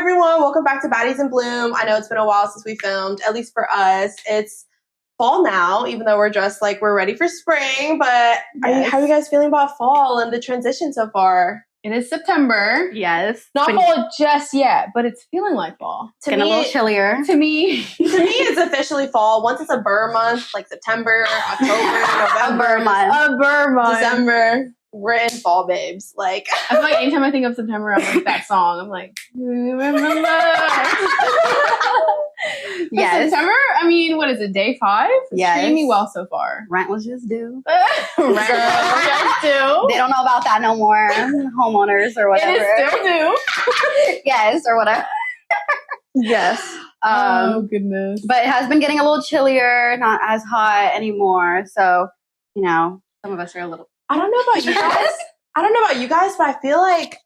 everyone. Welcome back to Baddies In Bloom. I know it's been a while since we filmed, at least for us. It's fall now, even though we're dressed like we're ready for spring. But how are you guys feeling about fall and the transition so far? It is September. Yes. Not fall just yet, but it's feeling like fall. Getting a little chillier. To me, it's officially fall. Once it's a burr month, like September, October, November, A burr month. December, we're in fall, babes. Like, I feel like anytime I think of September, I'm like that song. I'm like, remember. Yes. September, I mean, what is it, day 5? It's treating me well so far. Rent was just due. Rent was just due. They don't know about that no more. Homeowners or whatever. It is still due. Yes, or whatever. yes. Oh, goodness. But it has been getting a little chillier, not as hot anymore. So, some of us are a little... I don't know about you guys. But I feel like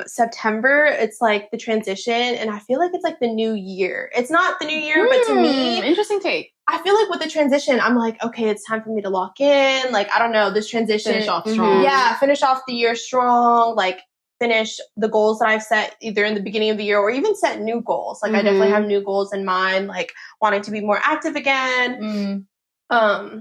September, it's like the transition, and I feel like it's like the new year. It's not the new year, but to me, interesting take. I feel like with the transition, I'm like, okay, it's time for me to lock in. Like, I don't know, this transition. Finish off strong. Yeah, finish off the year strong. Like, finish the goals that I've set either in the beginning of the year or even set new goals. Like, I definitely have new goals in mind, like wanting to be more active again. I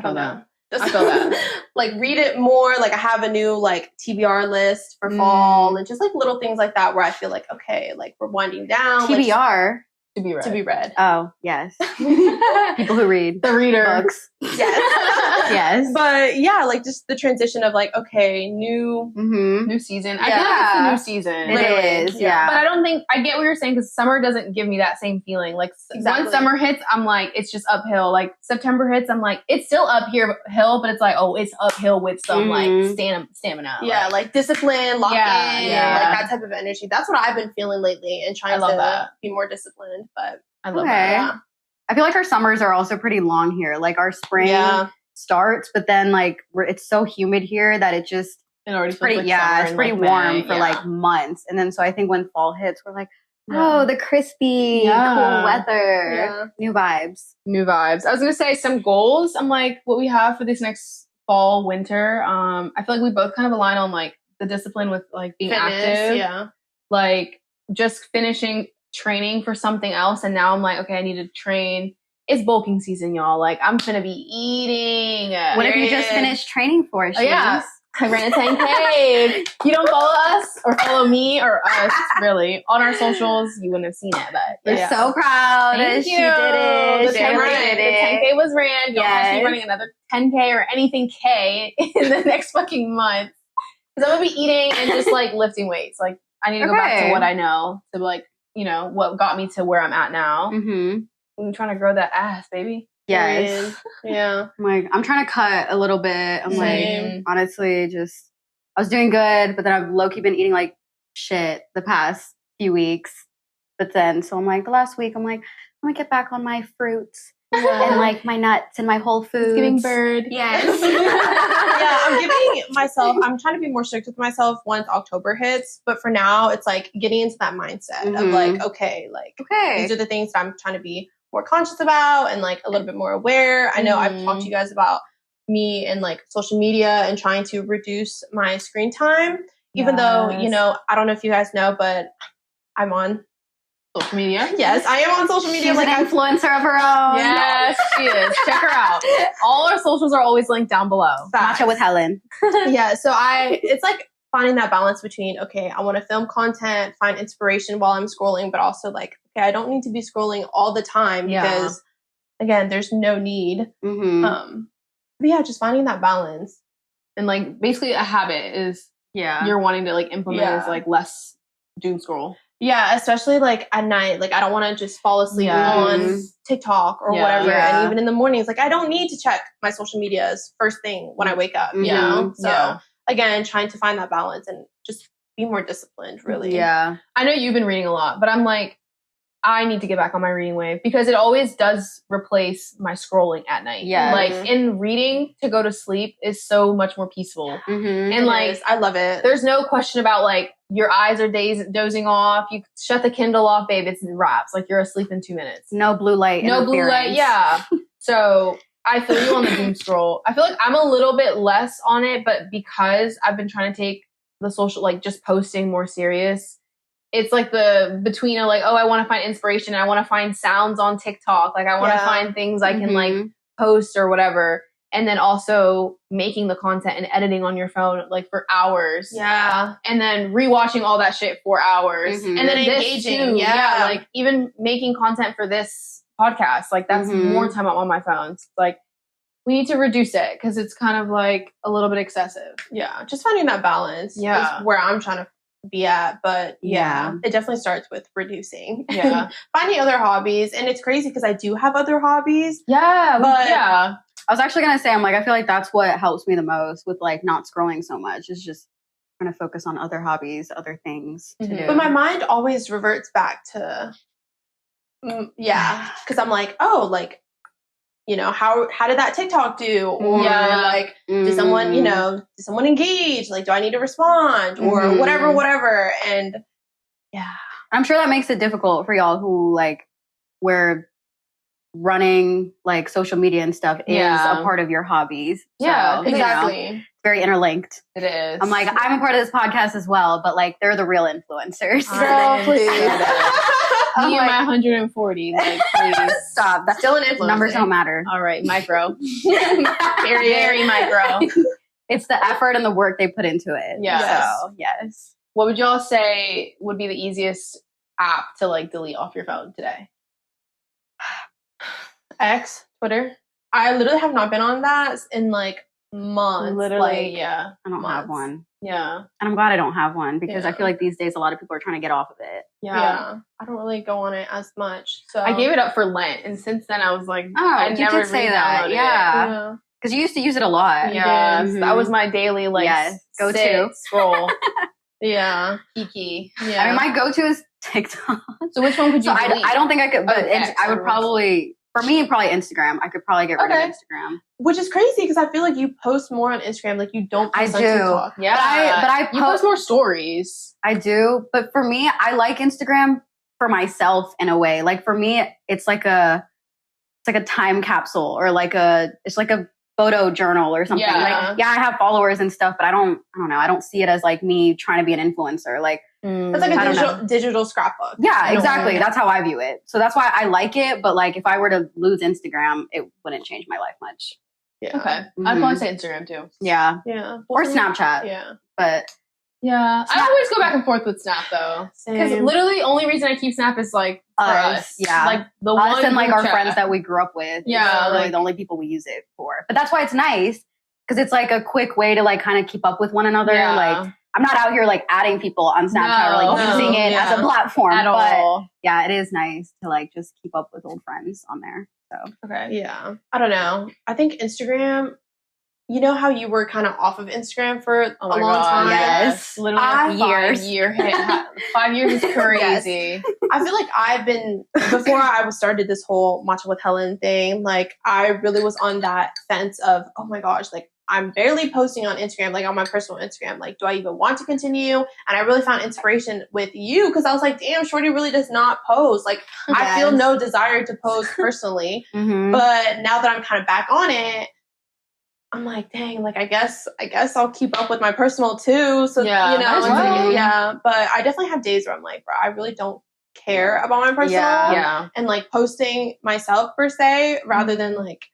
don't know. I feel that. Like, read it more. Like, I have a new, like, TBR list for fall and just, like, little things like that where I feel like, okay, like, we're winding down. TBR? Like, to be read. Oh, yes. People who read. The reader. Books. Yes. Yes. But, yeah, like, just the transition of, like, okay, new season. I feel like it's a new season. It is, yeah. But I don't think, I get what you're saying, because summer doesn't give me that same feeling. Like, once summer hits, I'm like, it's just uphill. Like, September hits, I'm like, it's still hill, but it's like, oh, it's uphill with some, like, stamina. Yeah, like discipline, lock in, like, that type of energy. That's what I've been feeling lately and trying to be more disciplined. But I love that. Yeah. I feel like our summers are also pretty long here. Like, our spring starts, but then, like, it's so humid here that it already feels like it's pretty warm for like months. And then so I think when fall hits, we're like, oh, the crispy, cool weather. Yeah. New vibes. I was going to say some goals. I'm like, what we have for this next fall, winter. I feel like we both kind of align on like the discipline with like being active. Yeah. Like just finishing training for something else. And now I'm like, okay, I need to train. It's bulking season, y'all. Like, I'm finna be eating. What have you just finished training for, Shanice? Yeah. I ran a 10K. You don't follow us or follow me or us, really, on our socials. You wouldn't have seen it, but we're so proud. Thank she you. did it. The 10K was ran. Don't catch me running another 10K or anything K in the next fucking month. Because I'm going to be eating and just, like, lifting weights. Like, I need to go back to what I know, to, like, what got me to where I'm at now. I'm trying to grow that ass, baby. Yes. Yeah. I'm trying to cut a little bit. I'm like, honestly, I was doing good, but then I've low-key been eating like shit the past few weeks. But then, so I'm like, the last week, I'm like, I'm going to get back on my fruits and like my nuts and my whole foods. Giving bird. Yes. I'm trying to be more strict with myself once October hits. But for now, it's like getting into that mindset of like, okay, these are the things that I'm trying to be more conscious about and like a little bit more aware. I know I've talked to you guys about me and like social media and trying to reduce my screen time, even though, I don't know if you guys know, but I'm on social media. Yes, I am on social media. She's like an influencer of her own. Yes, she is. Check her out. All our socials are always linked down below. Matcha with Helen. Yeah, so it's like finding that balance between, okay, I want to film content, find inspiration while I'm scrolling, but also like, okay, I don't need to be scrolling all the time because, again, there's no need. But yeah, just finding that balance. And like basically a habit is you're wanting to like implement is like less doom scroll. Yeah, especially like at night. Like I don't want to just fall asleep on TikTok or whatever. And even in the mornings, like I don't need to check my social medias first thing when I wake up, you know? So again, trying to find that balance and just be more disciplined, really. Yeah. I know you've been reading a lot, but I'm like, I need to get back on my reading wave because it always does replace my scrozing at night. Yeah. Like in reading to go to sleep is so much more peaceful. And like, I love it. There's no question about like your eyes are dozing off. You shut the Kindle off, babe. It's wraps. Like you're asleep in 2 minutes. No blue light. No blue light. Yeah. So I feel you on the doom scroll. I feel like I'm a little bit less on it, but because I've been trying to take the social, like just posting more serious, it's like the between a like, oh, I want to find inspiration. I want to find sounds on TikTok. Like I want to find things I can like post or whatever. And then also making the content and editing on your phone like for hours. Yeah. And then rewatching all that shit for hours. And then engaging. Yeah. Like even making content for this podcast. Like that's more time on my phone. It's like we need to reduce it because it's kind of like a little bit excessive. Yeah. Just finding that balance is where I'm trying to be at. But it definitely starts with reducing. Yeah. Finding other hobbies. And it's crazy because I do have other hobbies. Yeah. But I was actually going to say, I'm like, I feel like that's what helps me the most with like not scrolling so much is just trying to focus on other hobbies, other things to do. But my mind always reverts back to, because I'm like, oh, like, you know, how did that TikTok do? Or like, did someone, you know, did someone engage? Like, do I need to respond? Or whatever. And I'm sure that makes it difficult for y'all who like where running like social media and stuff is a part of your hobbies. Yeah, so, exactly. You know, very interlinked. It is. I'm like, I'm a part of this podcast as well, but like they're the real influencers. Girl, please. Me and my 140. Like, please. Stop. That's still an influencer. Numbers don't matter. All right, micro. very micro. It's the effort and the work they put into it. Yeah. So, yes. What would y'all say would be the easiest app to like delete off your phone today? X, Twitter. I literally have not been on that in like months. Literally, like, I don't have one. Yeah. And I'm glad I don't have one because I feel like these days a lot of people are trying to get off of it. Yeah. I don't really go on it as much. So I gave it up for Lent, and since then I was like, I never did say that. Yeah. Because you used to use it a lot. Yeah. That was my daily like go-to scroll. Kiki. Yeah. I mean, my go-to is TikTok. So which one would you delete? I don't think I could, but I would probably, for me, probably Instagram. I could probably get rid of Instagram. Which is crazy because I feel like you post more on Instagram. Like you don't post on TikTok. Yeah. But you post more stories. I do. But for me, I like Instagram for myself in a way. Like for me, it's like a time capsule or it's like a photo journal or something. Yeah. Like, I have followers and stuff, but I don't know. I don't see it as like me trying to be an influencer. Like, it's like a digital scrapbook. Yeah, exactly. That's how I view it. So that's why I like it. But like, if I were to lose Instagram, it wouldn't change my life much. Yeah. Okay. I'd probably say Instagram too. Yeah. Yeah. Or Snapchat. Yeah. But yeah, I always go back and forth with Snap though, because literally the only reason I keep Snap is like for us. Yeah, like the us one and like our chat. Friends that we grew up with. Yeah, really the only people we use it for. But that's why it's nice because it's like a quick way to like kind of keep up with one another. Yeah. Like I'm not out here like adding people on Snapchat or like using it as a platform at all. Yeah, it is nice to like just keep up with old friends on there. So yeah, I don't know. I think Instagram. You know how you were kind of off of Instagram for a long time? Yes. Literally years. 5 years is crazy. I feel like I've been, before I started this whole Matcha with Helen thing, like I really was on that fence of, oh my gosh, like I'm barely posting on Instagram, like on my personal Instagram. Like, do I even want to continue? And I really found inspiration with you because I was like, damn, Shorty really does not post. Like, I feel no desire to post personally. But now that I'm kind of back on it, I'm like, dang, like I guess I'll keep up with my personal too. So you know, but I definitely have days where I'm like, bro, I really don't care about my personal and like posting myself per se, rather than like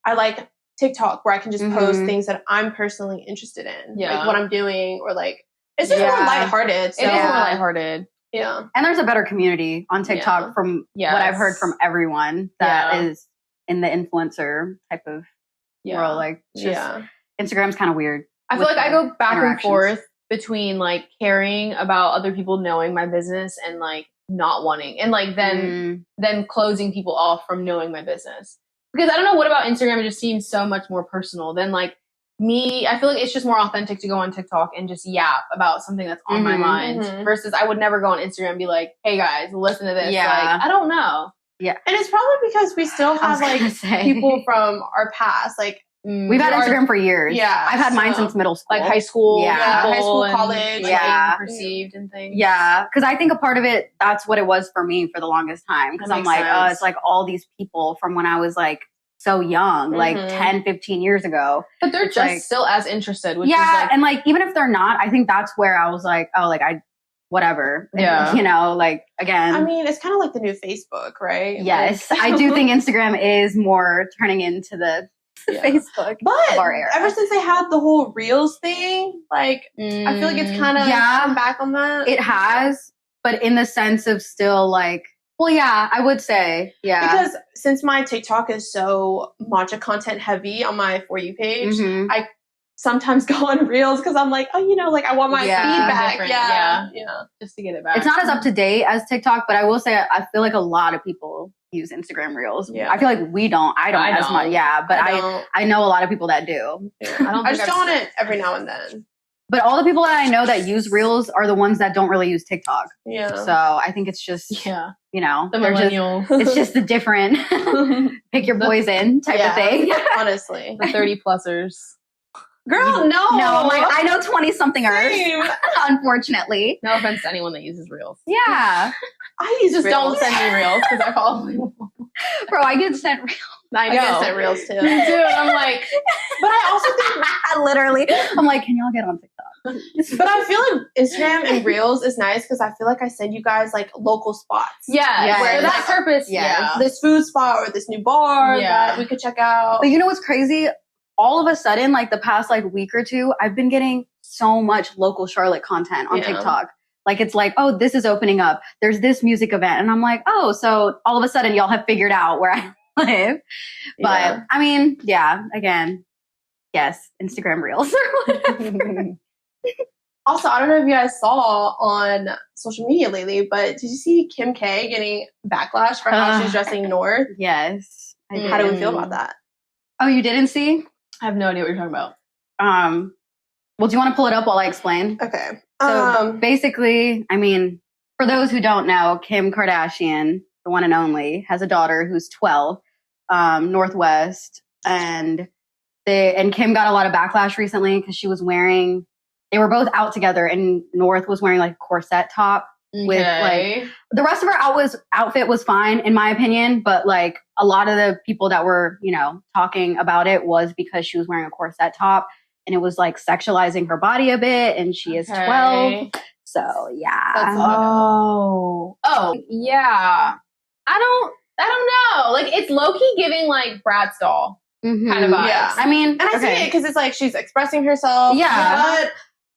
I like TikTok where I can just post things that I'm personally interested in, like what I'm doing, or like it's just more lighthearted. So. It is more lighthearted. Yeah, and there's a better community on TikTok from what I've heard from everyone that is in the influencer type of world. Like, Instagram's kind of weird. I feel like I go back and forth between like caring about other people knowing my business and like not wanting, and like then closing people off from knowing my business. Because I don't know what about Instagram, it just seems so much more personal than like me. I feel like it's just more authentic to go on TikTok and just yap about something that's on my mind versus I would never go on Instagram and be like, hey guys, listen to this. Yeah. Like, I don't know. Yeah. And it's probably because we still have like people from our past. Like we've had Instagram for years. Yeah. I've had mine since middle school. Like high school. Yeah. High school, college. Like, perceived and things. Yeah. Because I think a part of it, that's what it was for me for the longest time. Because I'm like, oh, it's like all these people from when I was like so young, like 10, 15 years ago. But they're just like, still as interested. Which is like, and like even if they're not, I think that's where I was like, oh, like whatever. Yeah. You know, like, again. I mean, it's kind of like the new Facebook, right? Yes. I do think Instagram is more turning into the Facebook but of our era. Ever since they had the whole Reels thing, like, I feel like it's kind of come back on that. It has, but in the sense of still like, well, yeah, I would say, Because since my TikTok is so matcha content heavy on my For You page, I sometimes go on Reels because I'm like, oh, you know, like I want my feedback. Yeah. Just to get it back. It's not as up to date as TikTok, but I will say I feel like a lot of people use Instagram Reels. Yeah. I feel like I don't as much. Yeah, but I know a lot of people that do. Yeah. I just go on it every now and then. But all the people that I know that use Reels are the ones that don't really use TikTok. Yeah. So I think it's just, you know, the millennials. It's just a different pick your poison type of thing. Honestly. The 30-plusers. Girl, no. I'm like, I know 20-somethingers, unfortunately. No offense to anyone that uses Reels. Yeah. I use Just Reels. don't send me Reels because I follow people. Bro, I get sent Reels. I know. I get sent Reels too. Dude, I'm like, but I also think literally, I'm like, can y'all get on TikTok? But I feel like Instagram and Reels is nice because I feel like I send you guys like local spots. Yeah, for that purpose. Yeah. This food spot or this new bar that we could check out. But you know what's crazy? All of a sudden, like the past like week or two, I've been getting so much local Charlotte content on TikTok. Like, it's like, oh, this is opening up. There's this music event. And I'm like, oh, so all of a sudden y'all have figured out where I live. But I mean, again, yes, Instagram Reels or whatever. Also, I don't know if you guys saw on social media lately, but did you see Kim K getting backlash for how she's dressing North? Yes. How do we feel about that? Oh, you didn't see? I have no idea what you're talking about. Well, do you want to pull it up while I explain? Okay. So basically, I mean, for those who don't know, Kim Kardashian, the one and only, has a daughter who's 12, Northwest, and Kim got a lot of backlash recently because she was wearing. They were both out together, and North was wearing like a corset top with like the rest of her outfit was fine in my opinion, but like a lot of the people that were, you know, talking about it was because she was wearing a corset top and it was like sexualizing her body a bit, and she is 12. So yeah. Oh yeah. I don't know. Like, it's low-key giving like Bratz doll kind of vibes. Yeah. I mean, and I see it because it's like she's expressing herself. Yeah. But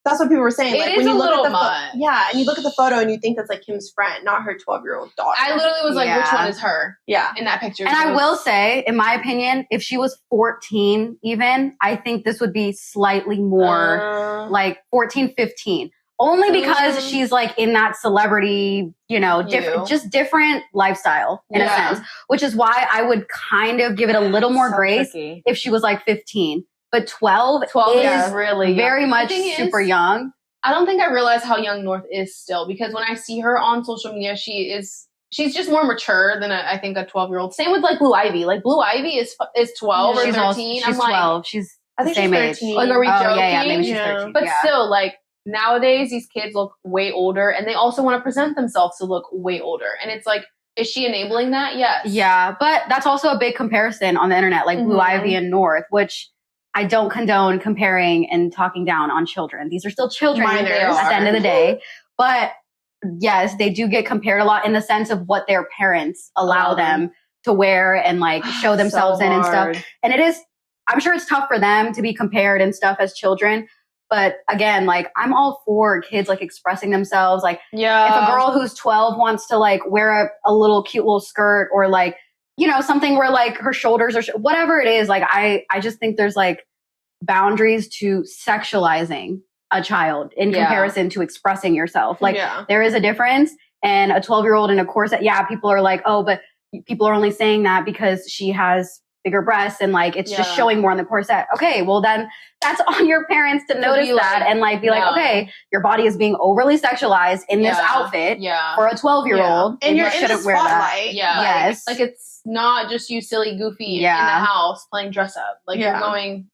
that's what people were saying. Like, it is when you a look little at much. and you look at the photo and you think that's like Kim's friend, not her 12-year-old daughter. I literally was like, which one is her? Yeah. In that picture. And I will say, in my opinion, if she was 14 even, I think this would be slightly more like 14, 15. Only because she's like in that celebrity, you know, different lifestyle in a sense, which is why I would kind of give it a little more grace if she was like 15. But 12 is really very much super young. I don't think I realize how young North is still, because when I see her on social media, she's just more mature than I think a 12-year-old. Same with like Blue Ivy. Like Blue Ivy is 12 or 13. She's 12. She's the same age. Like, are we joking? Yeah, maybe she's 13. But still, like, nowadays these kids look way older, and they also want to present themselves to look way older. And it's like, is she enabling that? Yes. Yeah, but that's also a big comparison on the internet, like Blue Ivy and North, which I don't condone comparing and talking down on children. These are still children at the end of the day. But yes, they do get compared a lot in the sense of what their parents allow them to wear and like show themselves in and stuff. And it is, I'm sure it's tough for them to be compared and stuff as children. But again, like, I'm all for kids like expressing themselves. Like, if a girl who's 12 wants to like wear a little cute little skirt, or like, you know, something where like her shoulders are whatever it is, like I just think there's like boundaries to sexualizing a child in comparison to expressing yourself. Like, there is a difference. And a 12-year-old in a corset, people are like, oh, but people are only saying that because she has bigger breasts and like it's just showing more on the corset. Okay, well then that's on your parents to notice that and like be like, okay, your body is being overly sexualized in this outfit for a 12-year-old, and you shouldn't wear that. Yes, like it's not just you silly goofy in the house playing dress up. Like, you're going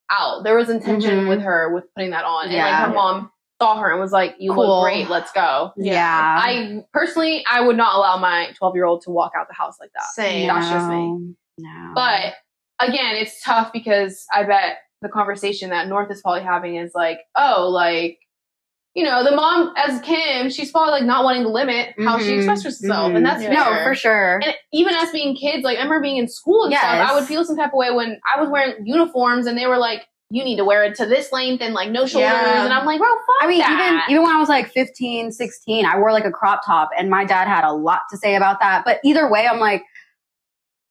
out. There was intention with her with putting that on, and like her mom saw her and was like, you look great, let's go. I personally, I would not allow my 12-year-old to walk out the house like that. Same. That's just me. No. But again, it's tough because I bet the conversation that North is probably having is like, oh, like, you know, the mom as Kim, she's probably like not wanting to limit how she expresses herself, and that's fair. No, for sure. And even us being kids, like I remember being in school and stuff, I would feel some type of way when I was wearing uniforms and they were like, you need to wear it to this length and like no shoulders. And I'm like, bro, fuck that. even when I was like 15, 16, I wore like a crop top and my dad had a lot to say about that. But either way, I'm like,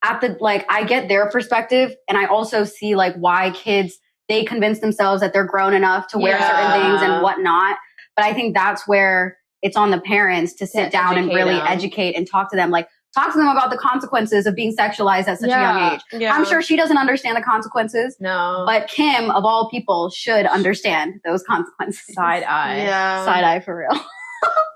I get their perspective, and I also see like why kids, they convince themselves that they're grown enough to wear certain things and whatnot. But I think that's where it's on the parents to sit down and really educate and talk to them. Like, talk to them about the consequences of being sexualized at such a young age. Yeah. I'm sure she doesn't understand the consequences. No. But Kim, of all people, should understand those consequences. Side eye. Yeah. Side eye for real.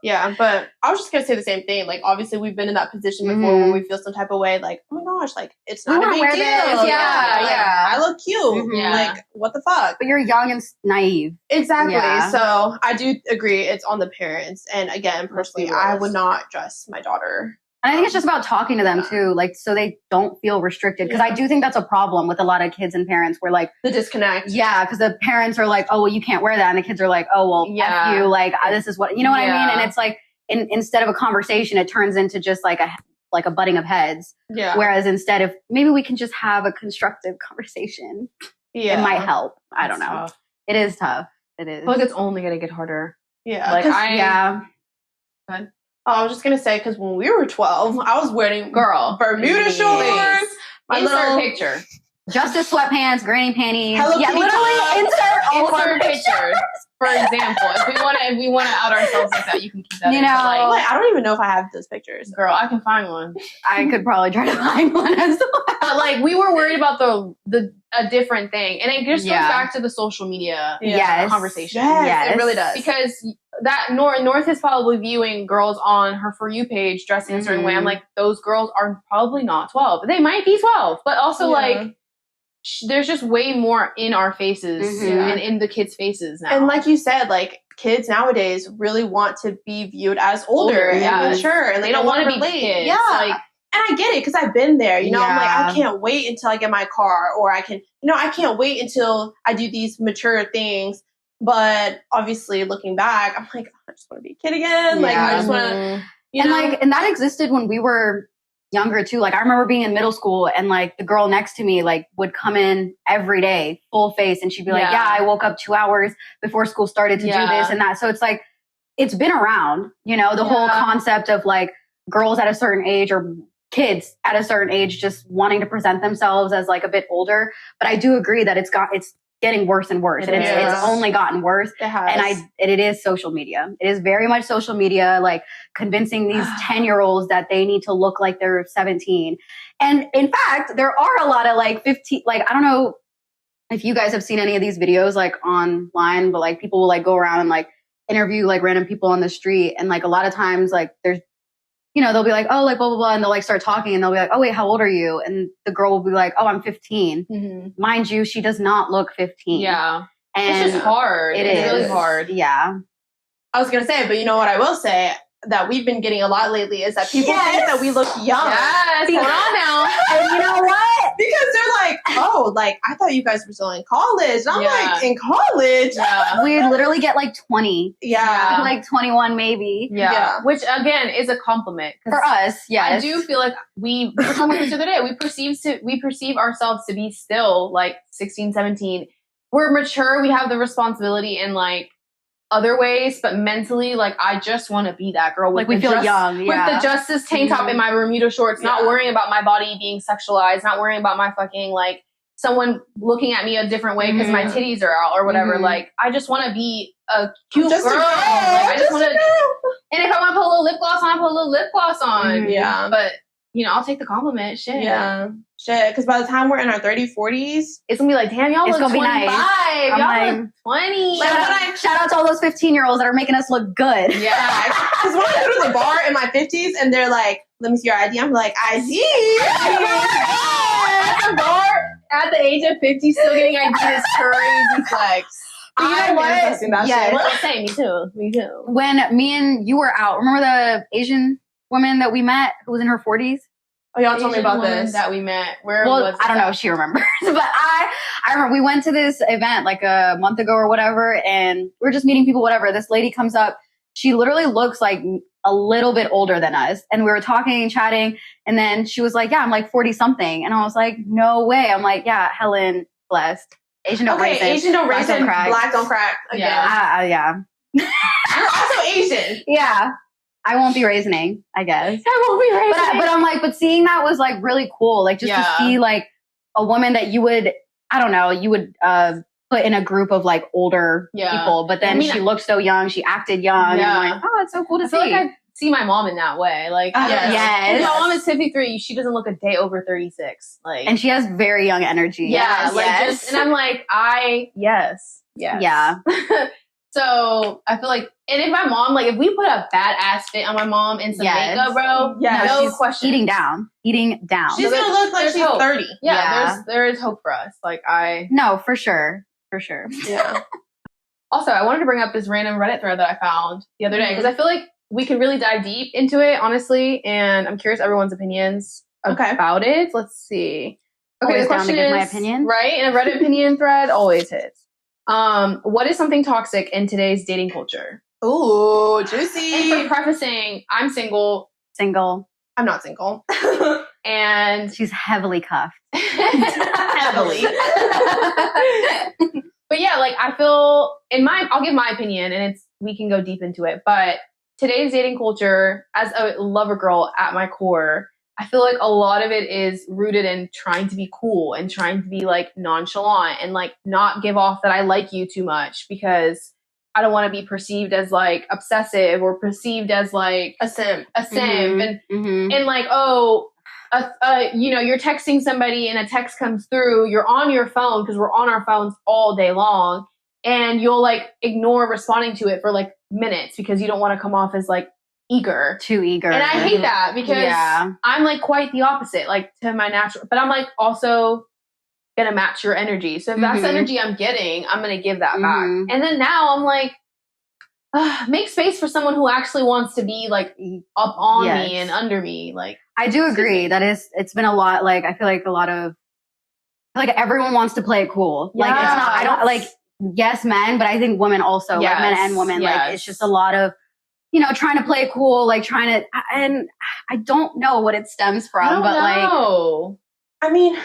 Yeah, but I was just going to say the same thing. Like, obviously, we've been in that position before where we feel some type of way. Like, oh my gosh, like, it's not a big deal. Yeah. I look cute. Like, what the fuck? But you're young and naive. Exactly. Yeah. So I do agree it's on the parents. And again, personally, I would not dress my daughter. And I think it's just about talking to them too, like, so they don't feel restricted. Because I do think that's a problem with a lot of kids and parents where like the disconnect. Yeah, because the parents are like, oh, well, you can't wear that. And the kids are like, oh, well, F you. Like, this is what, you know what I mean? And it's like, instead of a conversation, it turns into just like a butting of heads. Yeah. Whereas instead of, maybe we can just have a constructive conversation. Yeah. It might help. I don't know. Tough. It is tough. It is. I feel like it's only going to get harder. Yeah. Like Good. Oh, I was just going to say, because when we were 12, I was wearing Bermuda shorts. My little picture. Justice sweatpants, granny panties. Hello Kitty literally insert pictures. For example, if we want to out ourselves like that, you can keep that. You know, I don't even know if I have those pictures. Girl, I can find one. I could probably try to find one as well. But like, we were worried about a different thing, and it just goes back to the social media conversation. Yes, it really does. Because that North is probably viewing girls on her For You page dressing a certain way. I'm like, those girls are probably not 12. They might be 12, but also like, there's just way more in our faces and in the kids' faces now. And like you said, like, kids nowadays really want to be viewed as older and mature, and they don't want to be kids. Yeah. Like, and I get it, because I've been there. You know, I'm like, I can't wait until I get my car, or I can't wait until I do these mature things. But obviously, looking back, I'm like, I just want to be a kid again. Like, I just want to, and that existed when we were younger too. Like, I remember being in middle school, and like the girl next to me like would come in every day full face, and she'd be like, I woke up 2 hours before school started to do this and that. So it's like, it's been around, you know, the whole concept of like girls at a certain age or kids at a certain age just wanting to present themselves as like a bit older. But I do agree that it's getting worse and worse, and it's only gotten worse. It has. And it is social media. It is very much social media, like convincing these 10-year-olds that they need to look like they're 17. And in fact, there are a lot of like 15, like, I don't know if you guys have seen any of these videos like online, but like people will like go around and like interview like random people on the street. And like a lot of times like there's, you know, they'll be like, oh, like blah, blah, blah. And they'll like start talking, and they'll be like, oh, wait, how old are you? And the girl will be like, oh, I'm 15. Mm-hmm. Mind you, she does not look 15. Yeah. And it's just hard. It's really hard. Yeah. I was going to say, but you know what I will say that we've been getting a lot lately is that people think that we look young. Yes. Hold on now. And you know what? Because they're like, oh, like, I thought you guys were still in college. And I'm like, in college? Yeah. We literally get like 20. Yeah. Like 21 maybe. Yeah. Which, again, is a compliment. For us, yes. I do feel like we were talking about this the other day. We perceive ourselves to be still like 16, 17. We're mature. We have the responsibility and like other ways, but mentally, like, I just want to be that girl. Like, we feel young. With the Justice tank top and my Bermuda shorts, not worrying about my body being sexualized, not worrying about my fucking, like, someone looking at me a different way because my titties are out or whatever. Like, I just want to be a cute girl. I just want to. And if I want to put a little lip gloss on, I put a little lip gloss on. Yeah. But, you know, I'll take the compliment. Shit. Yeah. Shit. Because by the time we're in our 30s, 40s, it's going to be like, damn, y'all look 25. Nice. Y'all look 20. Like, shout out to all those 15-year-olds that are making us look good. Yeah. Because when I go to the bar in my 50s and they're like, let me see your ID, I'm like, ID. At the bar, at the age of 50, still getting ID is crazy flex. You know what? Yes. Same. Me too. When me and you were out, remember the Asian woman that we met who was in her 40s? Oh, y'all told me about this. That we met. I don't know if she remembers, but I remember we went to this event like a month ago or whatever, and we're just meeting people, whatever. This lady comes up. She literally looks like a little bit older than us. And we were talking and chatting. And then she was like, yeah, I'm like 40 something. And I was like, no way. I'm like, yeah, Helen, blessed. Asian don't raisin. Asian don't raisin, black don't crack. Again. Yeah. You're also Asian. Yeah. I won't be raisoning, I guess. I won't be raisoning. But I'm like, but seeing that was like really cool. Like just to see like a woman that you would, I don't know, you would put in a group of like older people. But then she looked so young. She acted young. Yeah. And I'm like, oh, it's so cool to see. I feel like I see my mom in that way. Like, yes. My mom is 53. She doesn't look a day over 36. Like, and she has very young energy. Yeah. And I'm like, yes. Yeah. So I feel like, and if my mom, like, if we put a badass fit on my mom and some makeup, bro, no question. Eating down. She's gonna look like she's 30. Yeah. There is hope for us. Like No, for sure. Yeah. Also, I wanted to bring up this random Reddit thread that I found the other day because I feel like we can really dive deep into it, honestly, and I'm curious everyone's opinions about it. Let's see. Okay, always the question down to give my opinion. Right? In a Reddit opinion thread, always hits. What is something toxic in today's dating culture? Ooh, juicy. And for prefacing, I'm single. I'm not single. And she's heavily cuffed. Heavily. But yeah, like I feel I'll give my opinion and we can go deep into it. But today's dating culture, as a lover girl at my core, I feel like a lot of it is rooted in trying to be cool and trying to be like nonchalant and like not give off that I like you too much because I don't want to be perceived as like obsessive or perceived as like a simp. And like, you're texting somebody and a text comes through, you're on your phone because we're on our phones all day long and you'll like ignore responding to it for like minutes because you don't want to come off as like too eager. And I hate that because I'm like quite the opposite, like to my natural, but I'm like also gonna match your energy. So if that's the energy I'm getting, I'm gonna give that back. And then now I'm like, make space for someone who actually wants to be like up on me and under me. Like I do agree that it's been a lot. Like I feel like everyone wants to play it cool. Like it's not. I don't like men, but I think women also like men and women. Like it's just a lot of trying to play it cool, like trying to. And I don't know what it stems from, I mean,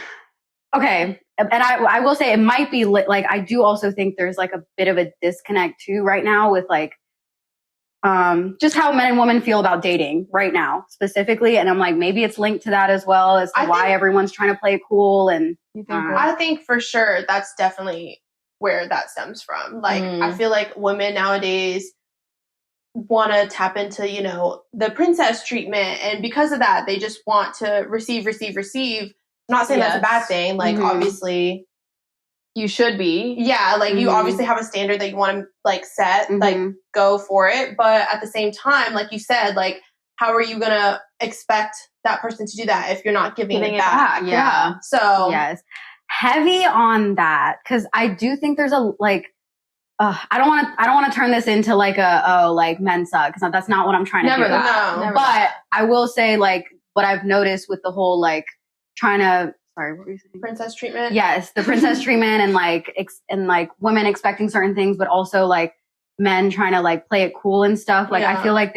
okay. And I will say it might be like I do also think there's like a bit of a disconnect too right now with like just how men and women feel about dating right now specifically. And I'm like, maybe it's linked to that as well as to why everyone's trying to play it cool. And I think for sure that's definitely where that stems from. Like, I feel like women nowadays want to tap into, the princess treatment. And because of that, they just want to receive. I'm not saying that's a bad thing. Like, obviously you should be. Yeah. Like you obviously have a standard that you want to like set, like go for it. But at the same time, like you said, like, how are you going to expect that person to do that if you're not giving it back? Yeah. So yes. Heavy on that. Cause I do think there's a like, I don't want to turn this into like like men suck. Cause that's not what I'm trying to do. Never but I will say like what I've noticed with the whole, like trying to, sorry, what were you saying? Princess treatment. Yes. The princess treatment and like women expecting certain things, but also like men trying to like play it cool and stuff. Like, I feel like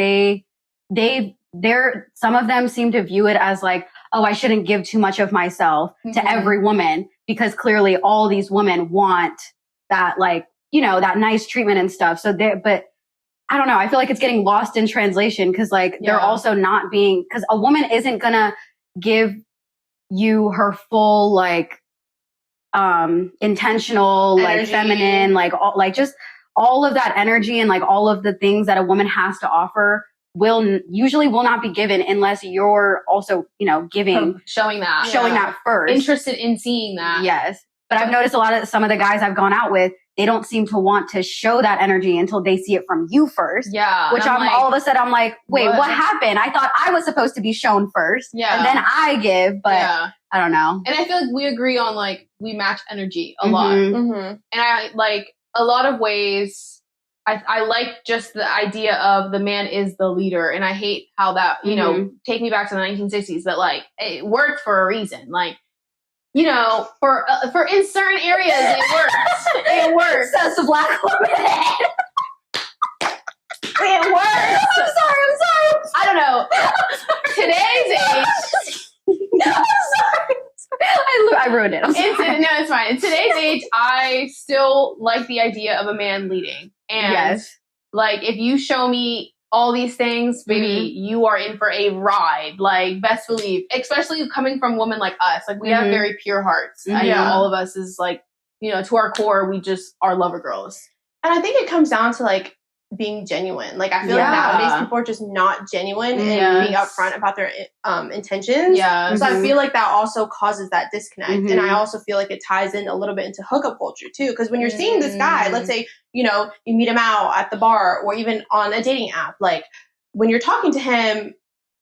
some of them seem to view it as like, oh, I shouldn't give too much of myself to every woman because clearly all these women want that, like, that nice treatment and stuff. So but I don't know. I feel like it's getting lost in translation because like they're also not being, because a woman isn't going to give you her full, like, intentional, energy. Like feminine, like all of that energy and like all of the things that a woman has to offer usually will not be given unless you're also, giving, showing that first, interested in seeing that. Yes. But I've noticed some of the guys I've gone out with, they don't seem to want to show that energy until they see it from you first. Yeah. Which I'm like, all of a sudden I'm like, wait, what happened? I thought I was supposed to be shown first. Yeah. And then I give, but I don't know. And I feel like we agree on like, we match energy a lot. And I like a lot of ways I like just the idea of the man is the leader, and I hate how that, you know, take me back to the 1960s, but like it worked for a reason. Like, you know, for in certain areas it works. It works. Says the black woman. It works. I'm sorry. I don't know. Today's age. I'm sorry. I ruined it. No, it's fine. In today's age, I still like the idea of a man leading. And like, if you show me all these things, baby, you are in for a ride. Like, best believe, especially coming from women like us. Like, we have very pure hearts. I know all of us is like, you know, to our core, we just are lover girls. And I think it comes down to like being genuine. Like, I feel like nowadays people are just not genuine and being upfront about their intentions. Yeah. So I feel like that also causes that disconnect. And I also feel like it ties in a little bit into hookup culture too. Because when you're seeing this guy, let's say, you know, you meet him out at the bar or even on a dating app, like when you're talking to him,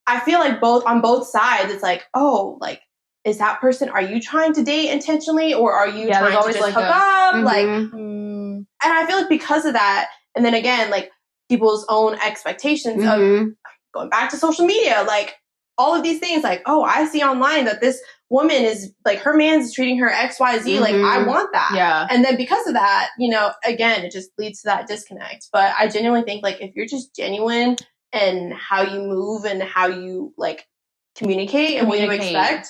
I feel like on both sides, it's like, oh, like, is that person, are you trying to date intentionally or are you trying to just like hook up? Like, and I feel like because of that, and then again, like people's own expectations of going back to social media, like all of these things, like, oh, I see online that this woman is like, her man's treating her XYZ. Like, I want that. Yeah. And then because of that, you know, again, it just leads to that disconnect. But I genuinely think like, if you're just genuine and how you move and how you like communicate and what you expect.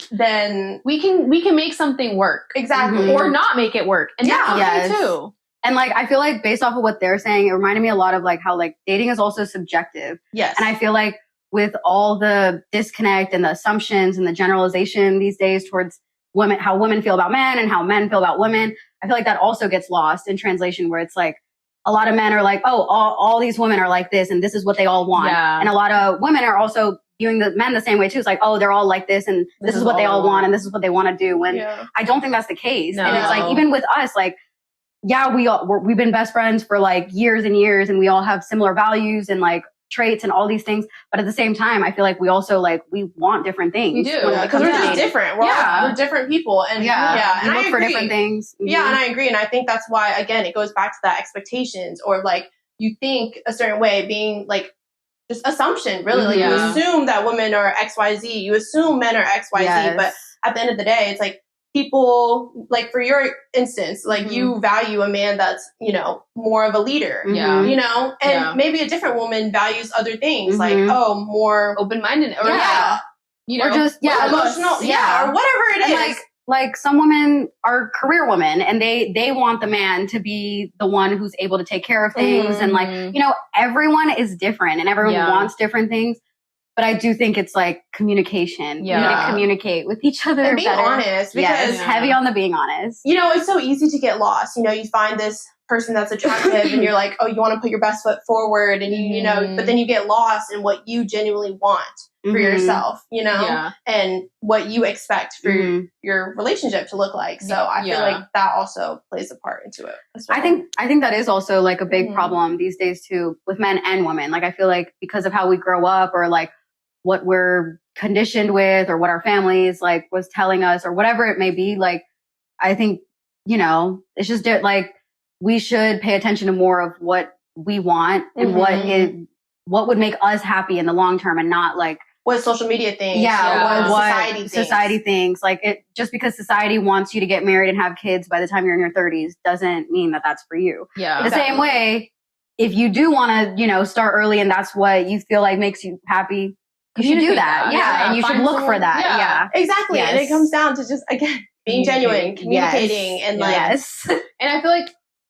Then we can make something work. Exactly. Or not make it work. And that's okay too. And like, I feel like based off of what they're saying, it reminded me a lot of like how like dating is also subjective. Yes. And I feel like with all the disconnect and the assumptions and the generalization these days towards women, how women feel about men and how men feel about women, I feel like that also gets lost in translation where it's like a lot of men are like, oh, all these women are like this and this is what they all want. Yeah. And a lot of women are also viewing the men the same way too. It's like, oh, they're all like this and this is what they all want and this is what they want to do. When I don't think that's the case. No. And it's like, even with us, like, yeah, we've been best friends for like years and years and we all have similar values and like traits and all these things. But at the same time, I feel like we also like, we want different things. We do. Because we're just different. We're different people. And and we look for different things. Yeah. And I agree. And I think that's why, again, it goes back to that expectations or like you think a certain way being like just assumption, really. Like you assume that women are XYZ. You assume men are XYZ. But at the end of the day, it's like, people, like for your instance, like you value a man that's, you know, more of a leader, you know, and maybe a different woman values other things like, oh, more open-minded or you know, or just emotional, or whatever it is. Like some women are career women and they want the man to be the one who's able to take care of things. And like, you know, everyone is different and everyone wants different things. But I do think it's like communication. You need to communicate with each other. And be honest. Because it's heavy on the being honest. You know, it's so easy to get lost. You know, you find this person that's attractive and you're like, oh, you want to put your best foot forward and you know, but then you get lost in what you genuinely want for yourself, you know, and what you expect for your relationship to look like. So I feel like that also plays a part into it as well. I think that is also like a big problem these days too with men and women. Like I feel like because of how we grow up or like what we're conditioned with or what our families like was telling us or whatever it may be, like I think, you know, it's just like we should pay attention to more of what we want and what would make us happy in the long term and not like what social media thinks. What society thinks. Like it just because society wants you to get married and have kids by the time you're in your 30s doesn't mean that that's for you. Yeah. The same way, if you do want to, you know, start early and that's what you feel like makes you happy, you should do that. Yeah. And you should look for that. Yeah. Exactly. Yes. And it comes down to just, again, being genuine, communicating and like. Yes. And I feel like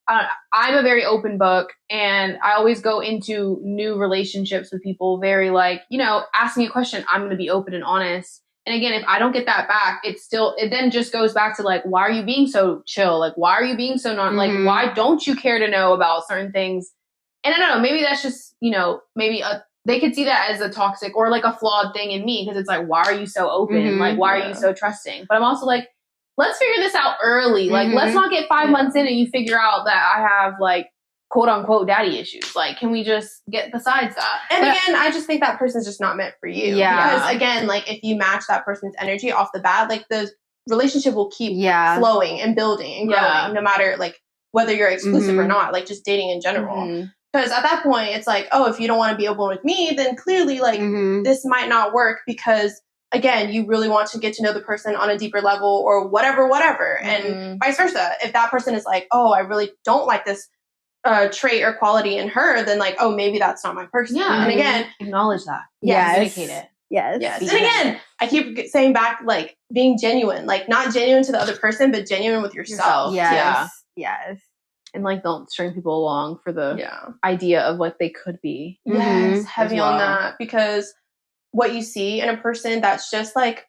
I'm a very open book and I always go into new relationships with people very like, you know, ask me a question. I'm going to be open and honest. And again, if I don't get that back, it then just goes back to like, why are you being so chill? Like, why are you being so like, why don't you care to know about certain things? And I don't know, maybe that's just, you know, maybe they could see that as a toxic or like a flawed thing in me because it's like, why are you so open? Like, why are you so trusting? But I'm also like, let's figure this out early. Like, let's not get 5 months in and you figure out that I have like quote unquote daddy issues. Like, can we just get besides that? And again, I just think that person's just not meant for you. Yeah. Because again, like if you match that person's energy off the bat, like the relationship will keep flowing and building and growing no matter like whether you're exclusive or not, like just dating in general. Because at that point, it's like, oh, if you don't want to be open with me, then clearly, like, this might not work because, again, you really want to get to know the person on a deeper level or whatever. And vice versa. If that person is like, oh, I really don't like this trait or quality in her, then like, oh, maybe that's not my person. Yeah. And again, acknowledge that. Communicate it. Yes. And again, I keep saying back, like, being genuine, like not genuine to the other person, but genuine with yourself. Yes. And like, don't string people along for the idea of what they could be. Yes, heavy on that, because what you see in a person, that's just like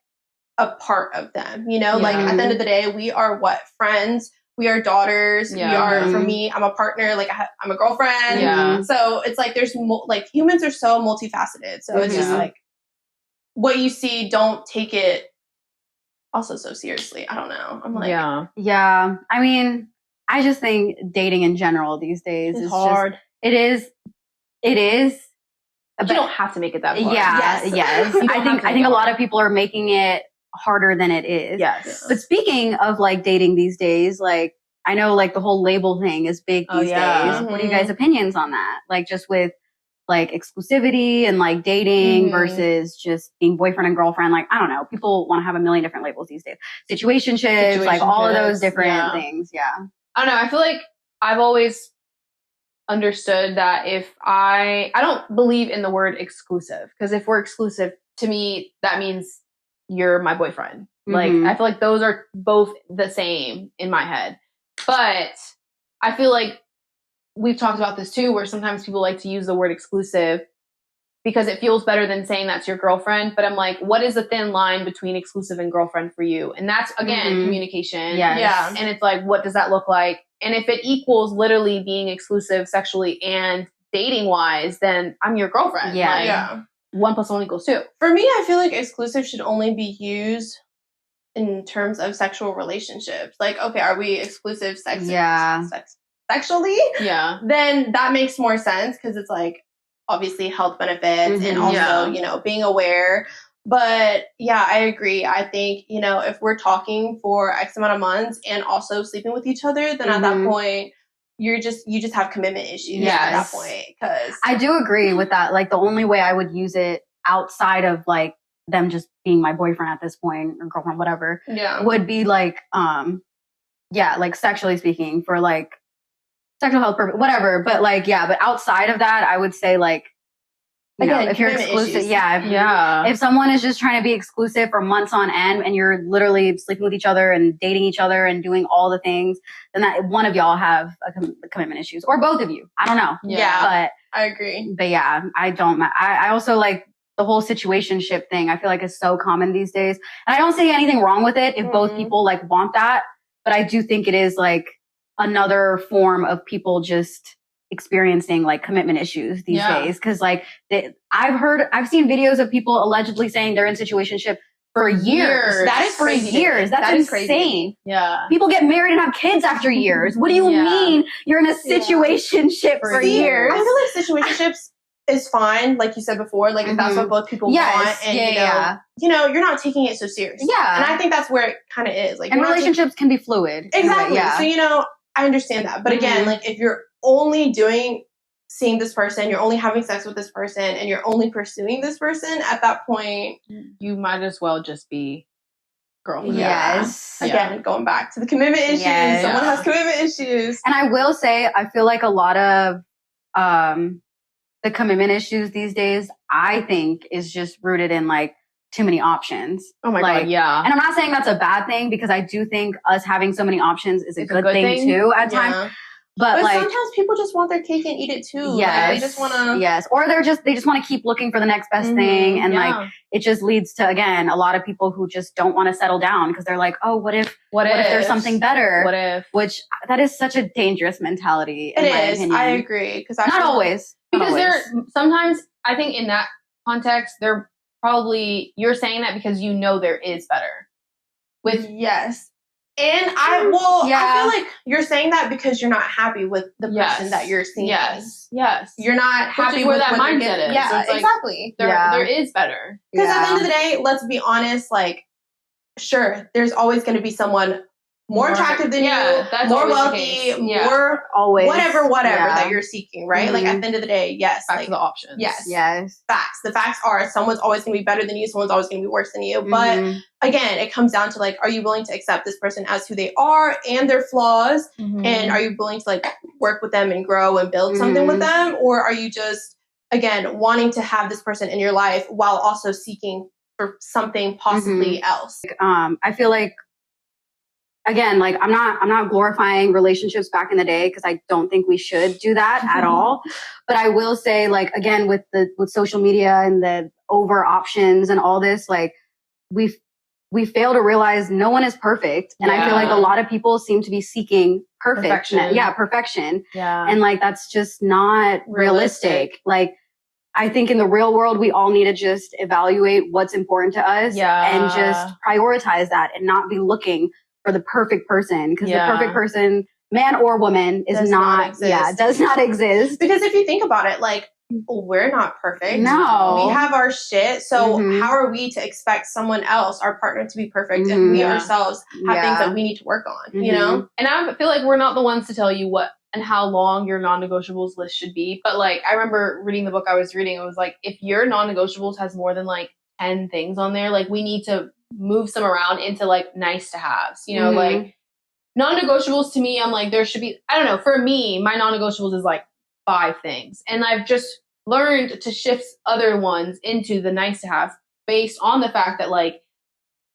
a part of them, you know, like at the end of the day, we are friends, we are daughters, we are, for me, I'm a partner, like I'm a girlfriend. So it's like, there's like humans are so multifaceted. So it's just like what you see, don't take it also so seriously. I don't know. I'm like, yeah. I mean, I just think dating in general these days is hard. Just, it is. But you don't have to make it that hard. Yes. I think a lot of people are making it harder than it is. Yes. But speaking of like dating these days, like I know like the whole label thing is big these days. What are you guys' opinions on that? Like just with like exclusivity and like dating versus just being boyfriend and girlfriend. Like, I don't know. People want to have a million different labels these days. Situationships, like all of those different things. Yeah. I don't know. I feel like I've always understood that if I don't believe in the word exclusive, because if we're exclusive, to me, that means you're my boyfriend. Like, I feel like those are both the same in my head. But I feel like we've talked about this too, where sometimes people like to use the word exclusive because it feels better than saying that's your girlfriend. But I'm like, what is the thin line between exclusive and girlfriend for you? And that's, again, communication. Yes. And it's like, what does that look like? And if it equals literally being exclusive sexually and dating wise, then I'm your girlfriend. Yeah. 1 + 1 = 2. For me, I feel like exclusive should only be used in terms of sexual relationships. Like, okay, are we exclusive sexually? Yeah. Then that makes more sense because it's like, obviously health benefits and also, you know, being aware. But yeah, I agree. I think, you know, if we're talking for X amount of months and also sleeping with each other, then at that point, you just have commitment issues at that point. Because I do agree with that. Like the only way I would use it outside of like them just being my boyfriend at this point or girlfriend, whatever, would be like, like sexually speaking for like sexual health purpose, whatever. But like, but outside of that, I would say like, you know, if you're exclusive, if someone is just trying to be exclusive for months on end and you're literally sleeping with each other and dating each other and doing all the things, then that one of y'all have commitment issues or both of you. I don't know. But I agree. But I don't. I also like the whole situationship thing. I feel like it's so common these days, and I don't see anything wrong with it if both people like want that. But I do think it is like another form of people just experiencing like commitment issues these days. Cause like I've seen videos of people allegedly saying they're in situationship for years. That is crazy. For years. That's insane. Crazy. Yeah. People get married and have kids after years. What do you mean you're in a situationship for years? I feel like situationships is fine. Like you said before, like if that's what both people want and you know, you're not taking it so seriously. Yeah. And I think that's where it kind of is. Like, and relationships can be fluid. Exactly. So, you know, I understand that. But again, like if you're only seeing this person, you're only having sex with this person, and you're only pursuing this person, at that point, you might as well just be girlfriend. Yes. Again, going back to the commitment issues. Someone has commitment issues. And I will say, I feel like a lot of the commitment issues these days, I think, is just rooted in like too many options. Oh my God, yeah. And I'm not saying that's a bad thing, because I do think us having so many options is a good thing too at times. But like sometimes people just want their cake and eat it too. Yes. Like, they just want to. Yes. Or they just want to keep looking for the next best thing. And like, it just leads to, again, a lot of people who just don't want to settle down because they're like, oh, what if there's something better? What if? Which that is such a dangerous mentality. It is. Opinion. I agree. Because not always. Because sometimes I think in that context, they're probably, you're saying that because you know there is better. Yes. And I feel like you're saying that because you're not happy with the person that you're seeing. Yes. You're not happy with where that mindset is. Yeah, so it's exactly. There is better. Because at the end of the day, let's be honest, like, sure, there's always going to be someone more attractive than you, more wealthy, more always whatever that you're seeking, right? Like at the end of the day, yes. Back to the options. Yes. Facts. The facts are someone's always going to be better than you. Someone's always going to be worse than you. But again, it comes down to like, are you willing to accept this person as who they are and their flaws? And are you willing to like work with them and grow and build something with them? Or are you just, again, wanting to have this person in your life while also seeking for something possibly else? I feel like, again, like I'm not glorifying relationships back in the day because I don't think we should do that at all. But I will say, like, again, with social media and the over options and all this, like we fail to realize no one is perfect. And I feel like a lot of people seem to be seeking perfection. Yeah. And like, that's just not realistic. Like, I think in the real world, we all need to just evaluate what's important to us and just prioritize that and not be looking for the perfect person, because the perfect person, man or woman, does not exist. Because if you think about it, like, we're not perfect. No. We have our shit. So how are we to expect someone else, our partner, to be perfect if we ourselves have things that we need to work on, you know? And I feel like we're not the ones to tell you what and how long your non-negotiables list should be. But like, I remember reading the book I was reading. It was like, if your non-negotiables has more than like 10 things on there, like we need to move some around into like nice to haves, you know, like non-negotiables to me, I'm like, there should be, I don't know, for me, my non-negotiables is like 5 things. And I've just learned to shift other ones into the nice to have based on the fact that like,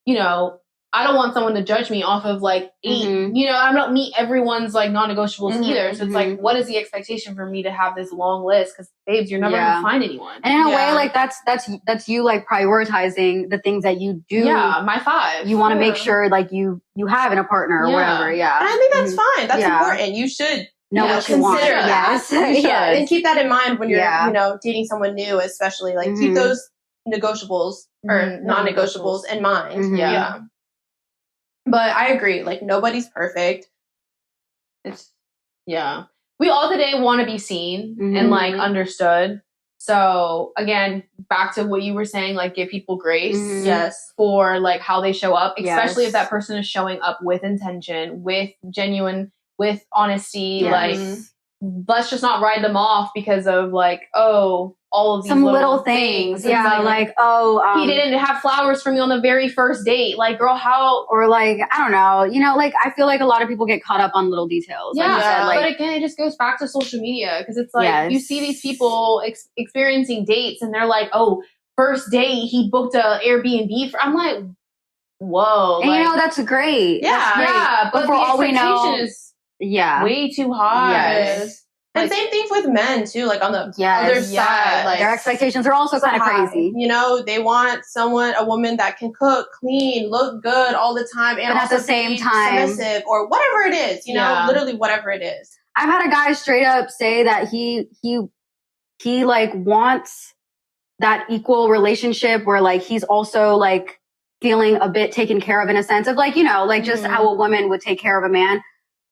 you know, I don't want someone to judge me off of like 8, you know, I don't meet everyone's like non-negotiables either. So it's like, what is the expectation for me to have this long list? Because babes, you're never going to find anyone. And in a way, like that's you like prioritizing the things that you do. Yeah, my 5. You want to make sure like you have in a partner or whatever. Yeah. And I think that's fine. That's important. You should know what you want. Yes. And keep that in mind when you're, you know, dating someone new, especially like keep those negotiables or non-negotiables in mind. Yeah. But I agree, like nobody's perfect. We all today want to be seen and like understood. So again, back to what you were saying, like give people grace, for like how they show up, especially if that person is showing up with intention, with genuine, with honesty. Like let's just not write them off because of like, oh, all of these some little things. Yeah, like he didn't have flowers for me on the very first date. Like, girl, how? Or like, I don't know. You know, like I feel like a lot of people get caught up on little details. Yeah, like you said, like, but again, it just goes back to social media because it's like you see these people experiencing dates and they're like, oh, first date he booked a Airbnb for. I'm like, whoa, and like, you know that's great. Yeah, but for all we know, is way too high. And same thing with men too, like on the other side. Like their expectations are also kind of crazy. You know, they want a woman that can cook, clean, look good all the time, and but at the same time submissive or whatever it is, you know, literally whatever it is. I've had a guy straight up say that he like wants that equal relationship where like he's also like feeling a bit taken care of in a sense of like, you know, like just how a woman would take care of a man.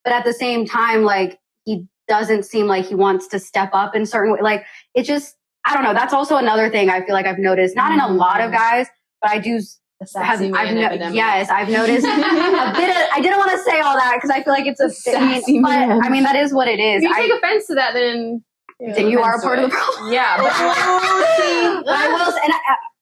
But at the same time, like he doesn't seem like he wants to step up in certain way. Like it just, I don't know. That's also another thing I feel like I've noticed, not in a lot of guys, but I do I've noticed a bit of, I didn't want to say all that because I feel like it's but I mean, that is what it is. If you take offense to that, then you are a part of the problem. Yeah. But I will say,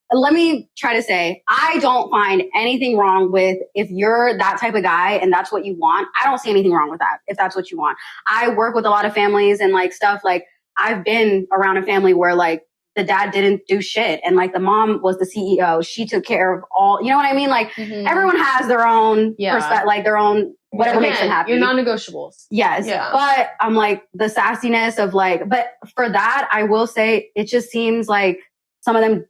and let me try to say, I don't find anything wrong with if you're that type of guy and that's what you want. I don't see anything wrong with that if that's what you want. I work with a lot of families and like stuff. Like I've been around a family where like the dad didn't do shit and like the mom was the CEO. She took care of all, you know what I mean? Like everyone has their own like their own whatever makes them happy. Your non-negotiables. Yes. Yeah. But I'm like the sassiness of like, but for that, I will say it just seems like some of them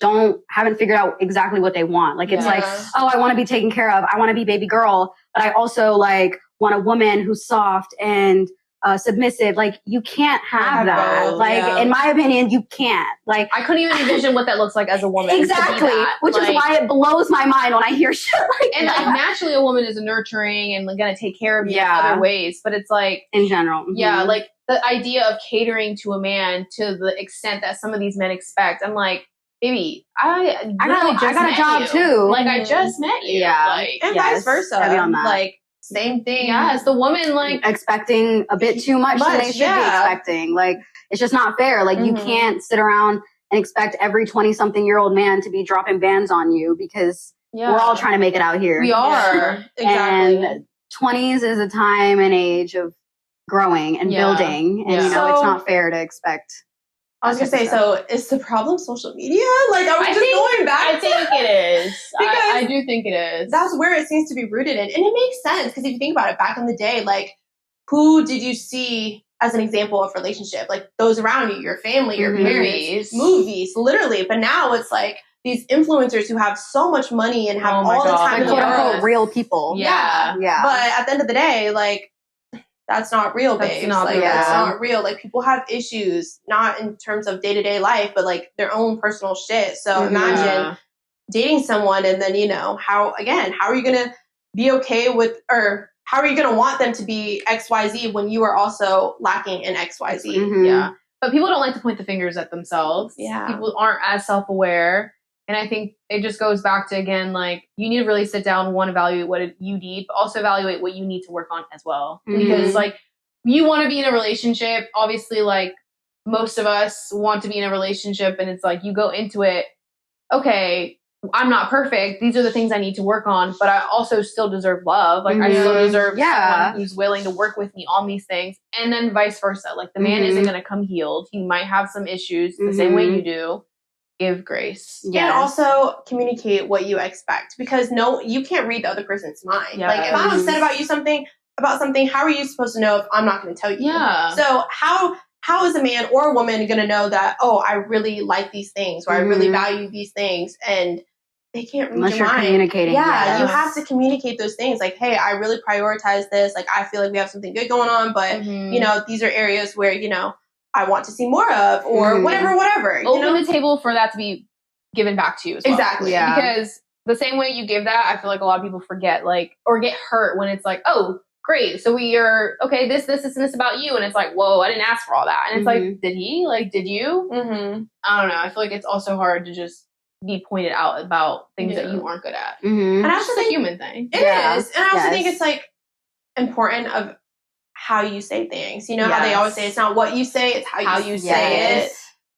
haven't figured out exactly what they want. Like, it's like, oh, I want to be taken care of. I want to be baby girl, but I also like want a woman who's soft and submissive. Like, you can't have that. Both, like, in my opinion, you can't. Like, I couldn't even envision what that looks like as a woman. Exactly. Which is why it blows my mind when I hear shit like and that. And like, naturally a woman is nurturing and like, gonna take care of you in other ways. But it's like, in general. Yeah. Like the idea of catering to a man to the extent that some of these men expect. I'm like, baby, I got a job too. Like I just met you. Yeah. Like, and vice versa. Heavy on that. Like Same thing. Yeah, it's the woman like expecting a bit too much than they should be expecting. Like, it's just not fair. Like, you can't sit around and expect every 20-something-year-old man to be dropping bands on you because we're all trying to make it out here. We are. Exactly. And 20s is a time and age of growing and building. And, you know, it's not fair to expect. I was going to say, so is the problem social media? Like, are we just going back? I think it is. I do think it is. That's where it seems to be rooted in. And it makes sense because if you think about it, back in the day, like, who did you see as an example of relationship? Like, those around you, your family, your parents, movies, literally. But now it's like these influencers who have so much money and have all the time in the world. Real people. Yeah. But at the end of the day, like, that's not real, babes. That's not real. Like, people have issues, not in terms of day-to-day life, but like their own personal shit. So imagine dating someone and then, you know, how are you going to be okay with, or how are you going to want them to be XYZ when you are also lacking in XYZ? Yeah. But people don't like to point the fingers at themselves. Yeah. People aren't as self-aware. And I think it just goes back to, again, like, you need to really sit down, one, evaluate what you need, but also evaluate what you need to work on as well. Because, like, you want to be in a relationship. Obviously, like, most of us want to be in a relationship. And it's like, you go into it, okay, I'm not perfect. These are the things I need to work on. But I also still deserve love. Like, I still deserve someone who's willing to work with me on these things. And then vice versa. Like, the man isn't going to come healed. He might have some issues the same way you do. Give grace. And also communicate what you expect, because you can't read the other person's mind. Like, if I'm upset about something, how are you supposed to know if I'm not going to tell you? So how is a man or a woman going to know that, oh, I really like these things, or I really value these things, and they can't read your mind. Communicating. You have to communicate those things. Like, hey, I really prioritize this. Like, I feel like we have something good going on, but you know, these are areas where, you know, I want to see more of, or whatever. Open the table for that to be given back to you as well. Exactly. Yeah. Because the same way you give that, I feel like a lot of people forget, like, or get hurt when it's like, oh, great. So we are, okay, this, and this about you. And it's like, whoa, I didn't ask for all that. And it's like, did he? Like, did you? I don't know. I feel like it's also hard to just be pointed out about things that you aren't good at. And I also think it's a human thing. It is. And I also think it's like important of how you say things. You know how they always say it's not what you say, it's how you say it.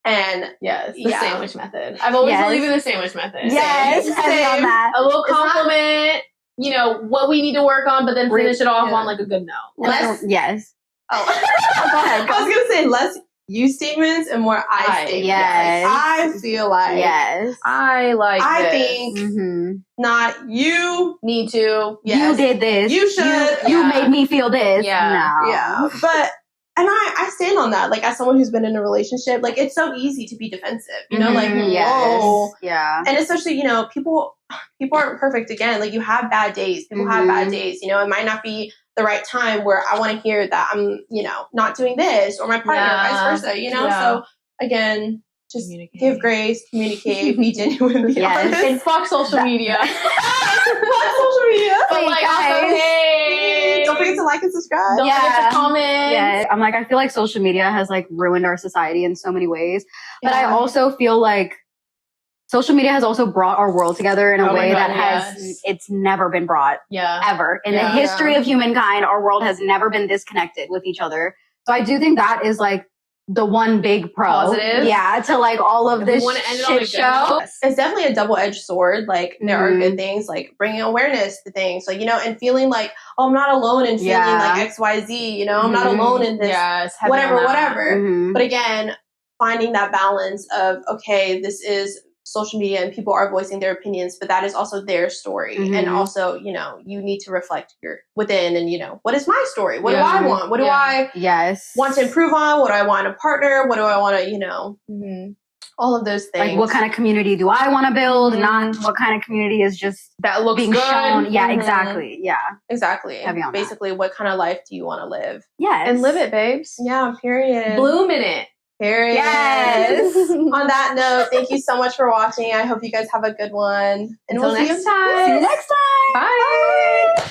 And the sandwich method. I've always believed in the sandwich method. Yes, same. A little compliment, you know, what we need to work on, but then finish it off on like a good note. Yes. Oh, go ahead. I was going to say less you statements and more I statements. Yes. Like, I feel like. Yes. I think not you need to. Yes. You did this. You should. You made me feel this. Yeah. No. Yeah. But, and I stand on that. Like, as someone who's been in a relationship, like, it's so easy to be defensive, you know, like, whoa. Yeah. And especially, you know, people aren't perfect again. Like, you have bad days. People have bad days, you know, it might not be the right time where I want to hear that I'm, you know, not doing this, or my partner, vice versa, you know? So again, just give grace, communicate, be genuine, be honest. And fuck social media. Fuck social media. But like, also, hey, don't forget to like and subscribe. Don't forget to comment. Yeah. I'm like, I feel like social media has like ruined our society in so many ways. But I also feel like social media has also brought our world together in a way that it's never been brought ever. In the history of humankind, our world has never been this connected with each other. So I do think that is like the one big pro. Positive. Yeah, to like all of this shit show. It's definitely a double-edged sword. Like, there are good things, like bringing awareness to things. Like, you know, and feeling like, oh, I'm not alone in feeling like XYZ, you know, I'm not alone in this, whatever. But again, finding that balance of, okay, this is social media and people are voicing their opinions, but that is also their story. And also, you know, you need to reflect your within and, you know, what is my story? What do I want? What do I want to improve on? What do I want in a partner? What do I want to, you know, all of those things. Like, what kind of community do I want to build? Not what kind of community is just that looks being good. shown. Yeah, exactly. Yeah. Exactly. Basically, what kind of life do you want to live? Yes. And live it, babes. Yeah, period. Bloom in it. Period. Yes. On that note, thank you so much for watching. I hope you guys have a good one. And Until we'll see next time. See you next time. Bye. Bye.